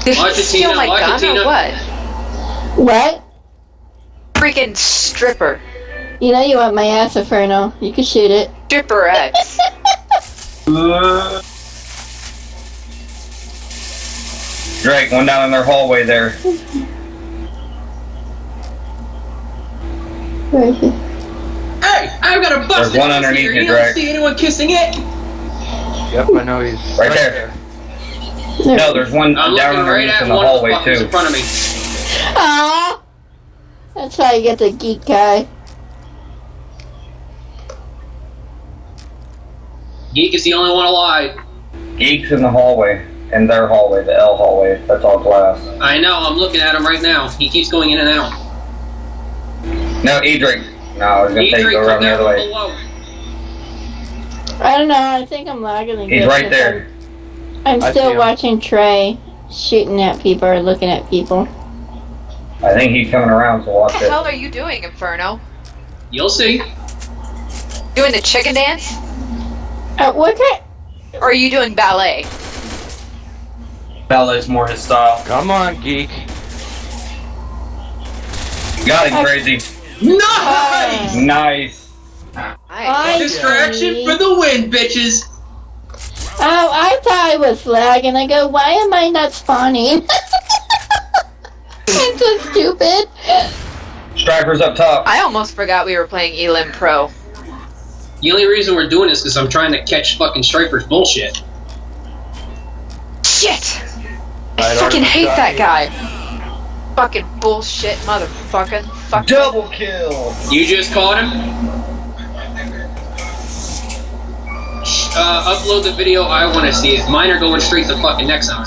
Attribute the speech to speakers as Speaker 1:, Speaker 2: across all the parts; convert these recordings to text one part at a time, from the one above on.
Speaker 1: Did she steal my gun or what?
Speaker 2: What?
Speaker 1: Freaking stripper.
Speaker 2: You know you want my ass, Inferno. You can shoot it.
Speaker 1: Stripper X.
Speaker 3: Drake, one down in their hallway there.
Speaker 2: Where is he?
Speaker 4: Hey, I've got a busted
Speaker 3: There's one underneath
Speaker 4: here.
Speaker 3: you,
Speaker 4: You don't
Speaker 3: Drake.
Speaker 4: see anyone kissing it?
Speaker 5: Yep, I know he's
Speaker 3: Right there. No, there's one
Speaker 4: I'm
Speaker 3: down
Speaker 4: looking right
Speaker 3: underneath
Speaker 4: at
Speaker 3: in the
Speaker 4: one
Speaker 3: hallway
Speaker 4: of the fuckers
Speaker 3: too.
Speaker 4: in front of me.
Speaker 2: Aww! That's how you get the geek guy.
Speaker 4: Geek is the only one alive.
Speaker 3: Geek's in the hallway. In their hallway, the L hallway. That's all glass.
Speaker 4: I know, I'm looking at him right now. He keeps going in and out.
Speaker 3: No, E-Drake. No, I was gonna say
Speaker 4: Drake,
Speaker 3: go
Speaker 4: come
Speaker 3: around the
Speaker 4: down
Speaker 3: other
Speaker 4: from
Speaker 3: way.
Speaker 4: below.
Speaker 2: I don't know, I think I'm lagging again.
Speaker 3: He's right there.
Speaker 2: I'm
Speaker 5: I see
Speaker 2: still
Speaker 5: him.
Speaker 2: watching Trey shooting at people or looking at people.
Speaker 3: I think he's coming around, so watch
Speaker 1: What the
Speaker 3: it.
Speaker 1: hell are you doing, Inferno?
Speaker 4: You'll see.
Speaker 1: Doing the chicken dance?
Speaker 2: What kind?
Speaker 1: Or are you doing ballet?
Speaker 6: Ballet's more his style.
Speaker 5: Come on, geek.
Speaker 3: Got it, Crazy.
Speaker 4: Nice!
Speaker 3: Nice.
Speaker 1: Nice.
Speaker 4: Distraction for the win, bitches!
Speaker 2: Oh, I thought I was lagging. I go, why am I not spawning? I'm so stupid.
Speaker 3: Striker's up top.
Speaker 1: I almost forgot we were playing Elim Pro.
Speaker 4: The only reason we're doing this is because I'm trying to catch fucking Striper's bullshit.
Speaker 1: Shit! I
Speaker 5: Right,
Speaker 1: fucking
Speaker 5: Artemis
Speaker 1: hate
Speaker 5: got
Speaker 1: that
Speaker 5: me.
Speaker 1: guy. Fucking bullshit motherfucker. Fuck.
Speaker 3: Double kill.
Speaker 4: You just caught him? Upload the video I want to see. Mine are going straight to fucking Nexon.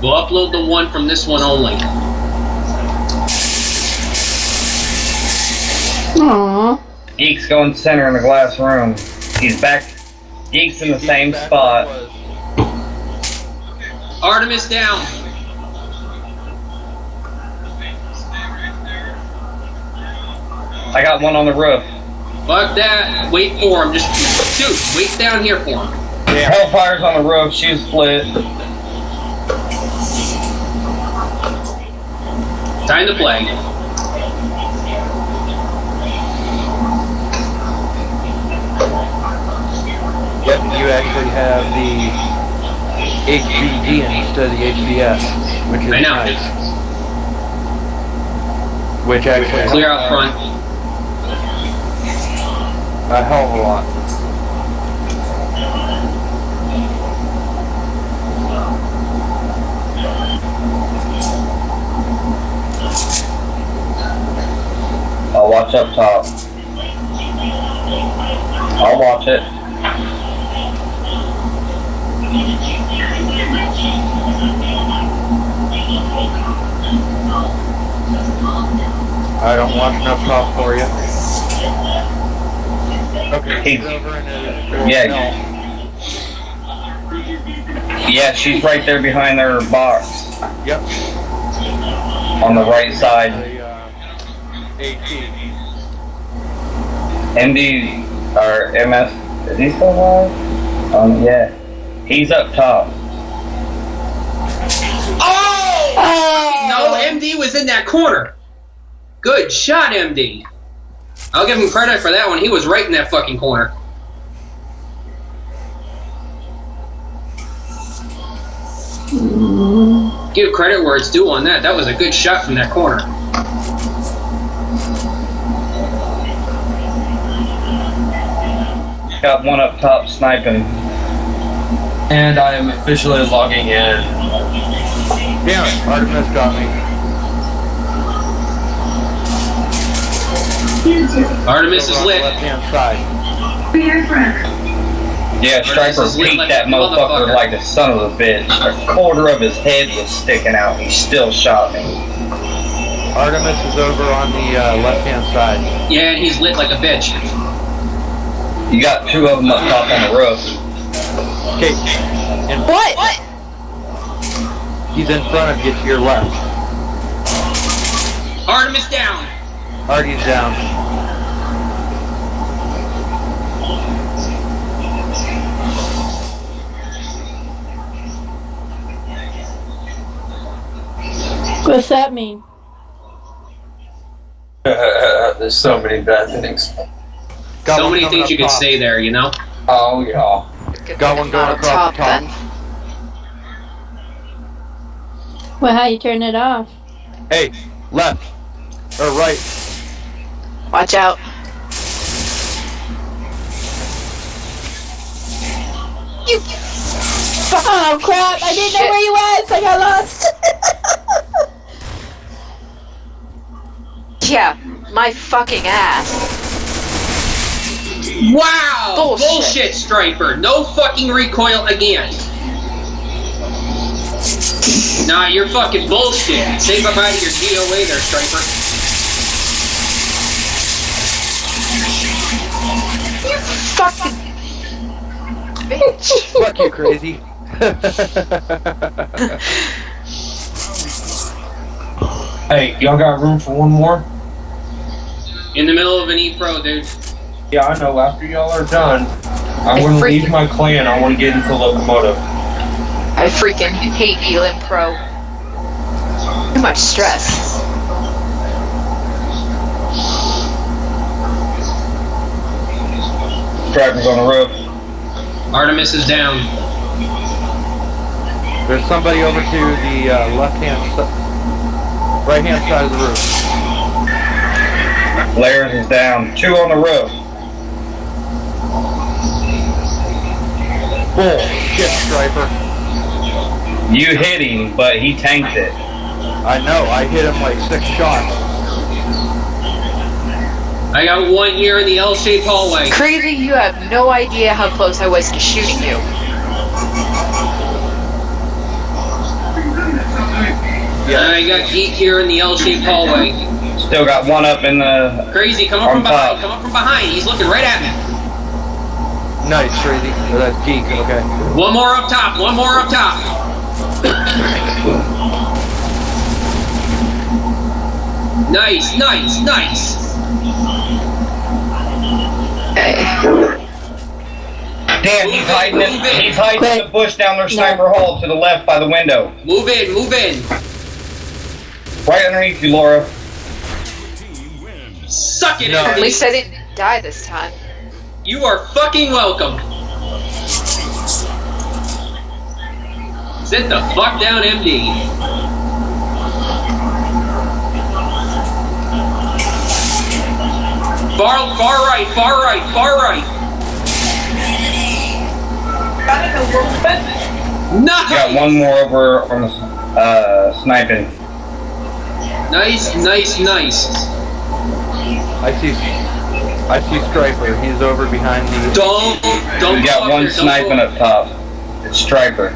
Speaker 4: We'll upload the one from this one only.
Speaker 2: Aww.
Speaker 3: Geek's going center in the glass room. He's back. Geek's in the same spot.
Speaker 4: Artemis down.
Speaker 3: I got one on the roof.
Speaker 4: Fuck that. Wait for him. Just shoot. Wait down here for him.
Speaker 3: Hellfire's on the roof. She's split.
Speaker 4: Time to play.
Speaker 5: Yep, you actually have the HVD instead of the HVS, which is
Speaker 4: I know.
Speaker 5: nice. Which actually
Speaker 4: Clear out front.
Speaker 5: a hell of a lot.
Speaker 3: I'll watch up top. I'll watch it.
Speaker 5: I don't watch enough top for you. Okay,
Speaker 3: He's-
Speaker 5: he's over in a
Speaker 3: Yeah.
Speaker 5: no.
Speaker 3: Yeah, she's right there behind their box
Speaker 5: Yep.
Speaker 3: on the right side.
Speaker 5: The AT.
Speaker 3: MD or MS, is he still alive? Yeah. He's up top.
Speaker 4: Oh! No, MD was in that corner. Good shot, MD. I'll give him credit for that one. He was right in that fucking corner. Give credit where it's due on that. That was a good shot from that corner.
Speaker 3: Got one up top sniping.
Speaker 6: And I am officially logging in.
Speaker 5: Damn it, Artemis got me.
Speaker 4: Artemis is
Speaker 5: Over on the
Speaker 4: lit.
Speaker 5: left-hand side.
Speaker 3: Yeah, Striker
Speaker 4: Artemis is lit
Speaker 3: peeked
Speaker 4: like
Speaker 3: that
Speaker 4: a
Speaker 3: motherfucker
Speaker 4: motherfucker.
Speaker 3: like a son of a bitch. A quarter of his head was sticking out. He still shot me.
Speaker 5: Artemis is over on the left-hand side.
Speaker 4: Yeah, and he's lit like a bitch.
Speaker 3: You got two of them up top on the roof.
Speaker 5: Okay. And
Speaker 1: What?
Speaker 5: he's in front of you to your left.
Speaker 4: Artemis down.
Speaker 5: Artie's down.
Speaker 2: What's that mean?
Speaker 6: There's so many bad things.
Speaker 5: Got
Speaker 4: So
Speaker 5: one
Speaker 4: many
Speaker 5: coming
Speaker 4: things
Speaker 5: up
Speaker 4: you could
Speaker 5: top.
Speaker 4: say there, you know?
Speaker 6: Oh, yeah.
Speaker 5: Got one going
Speaker 1: Not
Speaker 5: across the top.
Speaker 1: then.
Speaker 2: Well, how you turn it off?
Speaker 5: Hey, left. Or right.
Speaker 1: Watch out. You
Speaker 2: Oh crap! I didn't know
Speaker 1: Shit.
Speaker 2: where you was. I got lost.
Speaker 1: Yeah, my fucking ass.
Speaker 4: Wow!
Speaker 1: Bullshit.
Speaker 4: Striper. No fucking recoil again. Nah, you're fucking bullshit. Say bye-bye to your GOA there, Striper.
Speaker 1: You fucking bitch.
Speaker 5: Fuck you, crazy.
Speaker 6: Hey, y'all got room for one more?
Speaker 4: In the middle of an E-Pro, dude.
Speaker 6: Yeah, I know. After y'all are done, I'm
Speaker 1: I
Speaker 6: going to
Speaker 1: freaking-
Speaker 6: leave my clan. I want to get into LocoMotive.
Speaker 1: I freaking hate Elim Pro. Too much stress.
Speaker 3: Striper's on the roof.
Speaker 4: Artemis is down.
Speaker 5: There's somebody over to the right-hand side of the roof.
Speaker 3: Layers is down. 2 on the roof.
Speaker 5: Bullshit, Striper.
Speaker 3: You hit him, but he tanked it.
Speaker 5: I know, I hit him like 6 shots.
Speaker 4: I got one here in the L-shaped hallway.
Speaker 1: Crazy, you have no idea how close I was to shooting you.
Speaker 4: And I got Geek here in the L-shaped hallway.
Speaker 3: Still got one up in the...
Speaker 4: Crazy, come up
Speaker 3: On
Speaker 4: from behind.
Speaker 3: top.
Speaker 4: Come up from behind. He's looking right at me.
Speaker 5: Nice, crazy. Or that's geek, okay.
Speaker 4: One more up top. One more up top. Nice, nice, nice.
Speaker 3: Damn, he's hiding in the bush down their sniper hole to the left by the window.
Speaker 4: Move in, move in.
Speaker 3: Right underneath you, Laura.
Speaker 4: Suck it,
Speaker 5: No.
Speaker 1: At
Speaker 4: Andy.
Speaker 1: least I didn't die this time.
Speaker 4: You are fucking welcome. Sit the fuck down, MD. Far right, far right, far right. Nice.
Speaker 3: Got one more over on the sniping.
Speaker 4: Nice, nice, nice.
Speaker 5: I see Striper. He's over behind the...
Speaker 4: Don't
Speaker 3: We
Speaker 4: go
Speaker 3: got
Speaker 4: up
Speaker 3: one
Speaker 4: there.
Speaker 3: sniping up top. It's Striper.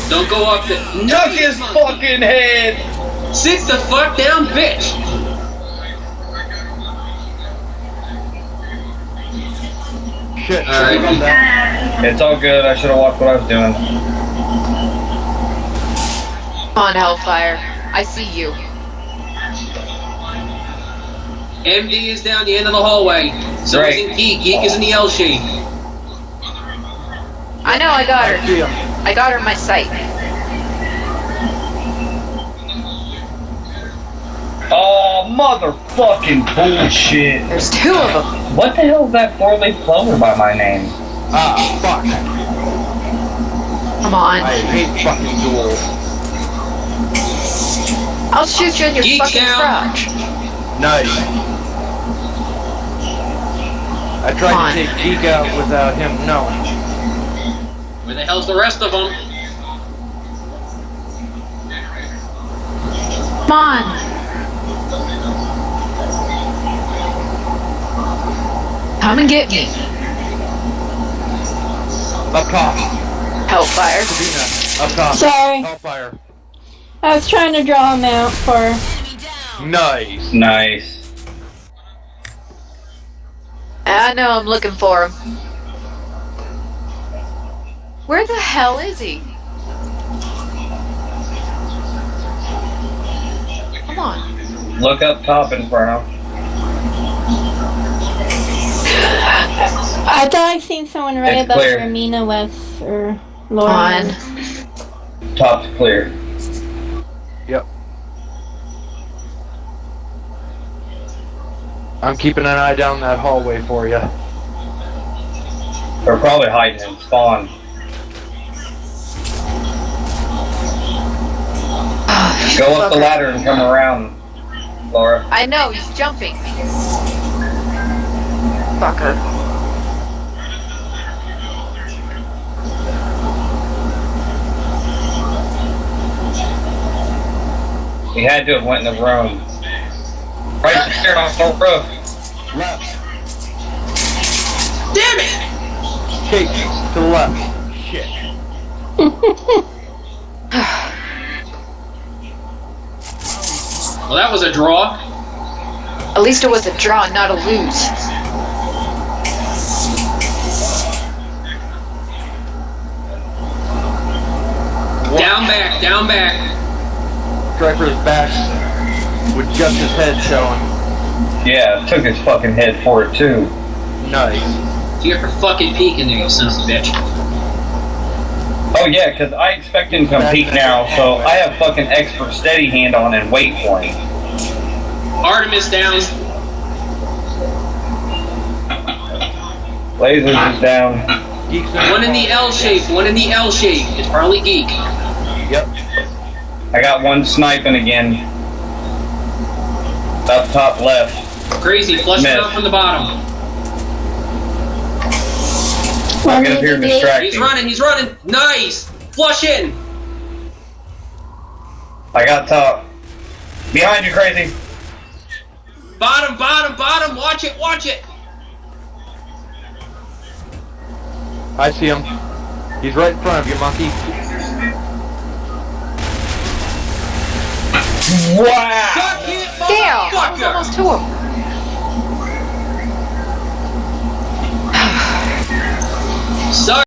Speaker 4: Don't go up there.
Speaker 3: Tuck his fucking head!
Speaker 4: Sit the fuck down, bitch.
Speaker 5: Shit,
Speaker 4: All right.
Speaker 5: sorry about that.
Speaker 3: It's all good. I should have watched what I was doing.
Speaker 1: Come on, Hellfire. I see you.
Speaker 4: MD is down the end of the hallway. So
Speaker 3: Right.
Speaker 4: is in Geek. Geek is in the L shape.
Speaker 1: I know, I got
Speaker 5: I
Speaker 1: her.
Speaker 5: see him.
Speaker 1: I got her in my sight.
Speaker 3: Oh, motherfucking bullshit.
Speaker 1: There's 2 of them.
Speaker 3: What the hell is that 4-leaf clover by my name?
Speaker 5: Ah, fuck.
Speaker 1: Come on.
Speaker 5: I hate fucking duels.
Speaker 1: I'll shoot you in your
Speaker 4: Geek
Speaker 1: fucking
Speaker 4: down.
Speaker 1: crotch.
Speaker 5: Nice. I
Speaker 1: Come
Speaker 5: tried
Speaker 1: on.
Speaker 5: to take Geek out without him knowing.
Speaker 4: Where the hell's the rest of them?
Speaker 1: Come on. Come and get me.
Speaker 5: Up top.
Speaker 1: Hellfire.
Speaker 5: Sabina. Up top.
Speaker 2: Sorry,
Speaker 5: Hellfire.
Speaker 2: I was trying to draw him out for.
Speaker 5: Nice.
Speaker 3: Nice.
Speaker 1: I know I'm looking for him. Where the hell is he? Come on.
Speaker 3: Look up top, Inferno.
Speaker 2: I thought I seen someone right
Speaker 3: It's
Speaker 2: above
Speaker 3: clear.
Speaker 2: where Mina was, or
Speaker 1: Come
Speaker 2: Laura.
Speaker 1: on.
Speaker 3: Top's clear.
Speaker 5: Yep. I'm keeping an eye down that hallway for you.
Speaker 3: They're probably hiding in spawn. Go up the ladder and come around, Laura.
Speaker 1: I know, he's jumping. Fucker.
Speaker 3: He had to have went in the room. Right there on the roof.
Speaker 5: Left.
Speaker 4: Damn it!
Speaker 5: Kate, to the left. Shit.
Speaker 4: Well, that was a draw.
Speaker 1: At least it was a draw, not a lose.
Speaker 4: Down back, down back.
Speaker 5: Striker's back with just his head showing.
Speaker 3: Yeah, took his fucking head for it too.
Speaker 5: Nice.
Speaker 4: You got your fucking peek in there, you son of a bitch.
Speaker 3: Oh yeah, because I expect him to come peek now, so I have fucking expert steady hand on and wait for him.
Speaker 4: Artemis down.
Speaker 3: Lasers is down.
Speaker 5: Geeks
Speaker 4: One in the L shape, one in the L shape. It's probably Geek.
Speaker 5: Yep.
Speaker 3: I got one sniping again. Up top left.
Speaker 4: Crazy, flushing out from the bottom.
Speaker 3: I'll get up here and distract
Speaker 4: He's
Speaker 3: him.
Speaker 4: running, he's running. Nice! Flush in!
Speaker 3: I got top. Behind you, Crazy.
Speaker 4: Bottom, bottom, bottom! Watch it, watch it!
Speaker 5: I see him. He's right in front of you, monkey.
Speaker 3: Wow!
Speaker 4: Suck it,
Speaker 1: Damn! I was
Speaker 4: motherfucker!
Speaker 1: almost to him.
Speaker 4: Suck